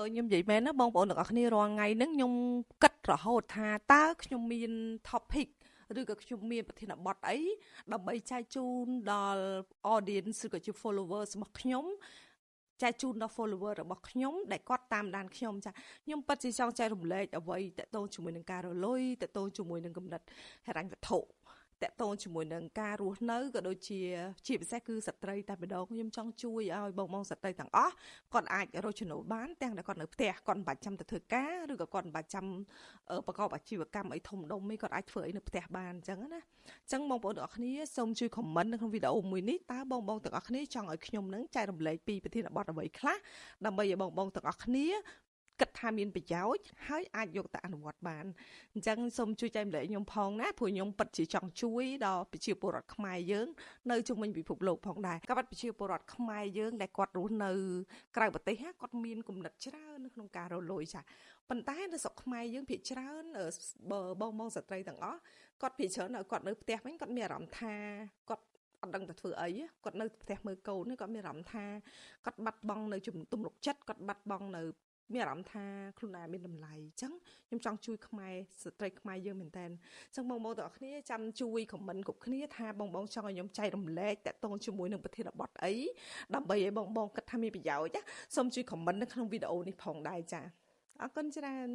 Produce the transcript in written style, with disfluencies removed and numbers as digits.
ខ្ញុំនិយាយមែនណាបងប្អូនទាំងអស់គ្នារាល់ថ្ងៃហ្នឹងខ្ញុំគិតរហូតថាតើខ្ញុំមាន topic ឬក៏ខ្ញុំមានប្រធានបទអីដើម្បីចែកជូនដល់ audience ឬក៏ជា followers របស់ខ្ញុំចែកជូនដល់ follower របស់ខ្ញុំដែលគាត់តាមដានខ្ញុំចាខ្ញុំពិតជាចង់ចែករំលែកអ្វីតកតងជាមួយនឹងការរលុយតកតងជាមួយនឹងគំនិតហិរញ្ញវត្ថុតកតងជាមួយនឹងការរស់នៅក៏ដូចជាពិសេសគឺស្ត្រីតែម្ដងខ្ញុំចង់ជួយឲ្យបងស្ត្រីទាំងអស់គាត់អាចរកចំណូលបានទាំងដែលគាត់នៅផ្ទះគាត់មិនបាច់ចាំទៅធ្វើការឬក៏គាត់មិនបាច់ចាំប្រកបអាជីវកម្មអីធំដុំទេគាត់អាចធ្វើអីនៅផ្ទះបានអញ្ចឹងណាអញ្ចឹងបងប្អូនទាំងអស់គ្នាសូមជួយ comment នៅក្នុងវីដេអូមួយនេះតើបងទាំងអស់គ្នាចង់ឲ្យខ្ញុំនឹងចែករំលែកពីប្រធានបទអ្វីខ្លះដើម្បីឲ្យបងទាំងអស់គ្នាគិតថាមានប្រយោជន៍ហើយអាចយកទៅអនុវត្តបានអញ្ចឹងសូមជួយចែករំលែកខ្ញុំផងណាព្រោះខ្ញុំពិតជាចង់ជួយដល់ប្រជាពលរដ្ឋខ្មែរយើងនៅជុំវិញពិភពលោកផងដែរក៏ប្រជាពលរដ្ឋខ្មែរយើងដែលគាត់រស់នៅក្រៅប្រទេសគាត់មានគំនិតច្រើននៅក្នុងការរលួយចាប៉ុន្តែនៅស្រុកខ្មែរយើងភាគច្រើនបងស្ត្រីទាំងអស់គាត់ភាគច្រើនគាត់នៅផ្ទះវិញគាត់មានអារម្មណ៍ថាគាត់អត់ដឹងទៅធ្វើអីគាត់នៅផ្ទះមើលកូនគាត់មានអារម្មណ៍ថាគាត់បាត់បង់នៅទំនុកចិត្តគាត់បាត់បង់នៅមានអារម្មណ៍ថាខ្លួនឯងមានតម្លៃអញ្ចឹងខ្ញុំចង់ជួយខ្មែរស្ត្រីខ្មែរយើងមែនតើអញ្ចឹងបងទាំងអស់គ្នាចាំជួយ comment គ្រប់គ្នាថាបងចង់ឲ្យខ្ញុំចែករំលែកតកតងជាមួយនឹងប្រធានបទអីដើម្បីឲ្យបងគិតថាមានប្រយោជន៍ណាសូមជួយ comment នៅក្នុងវីដេអូនេះផងដែរចាអរគុណច្រើន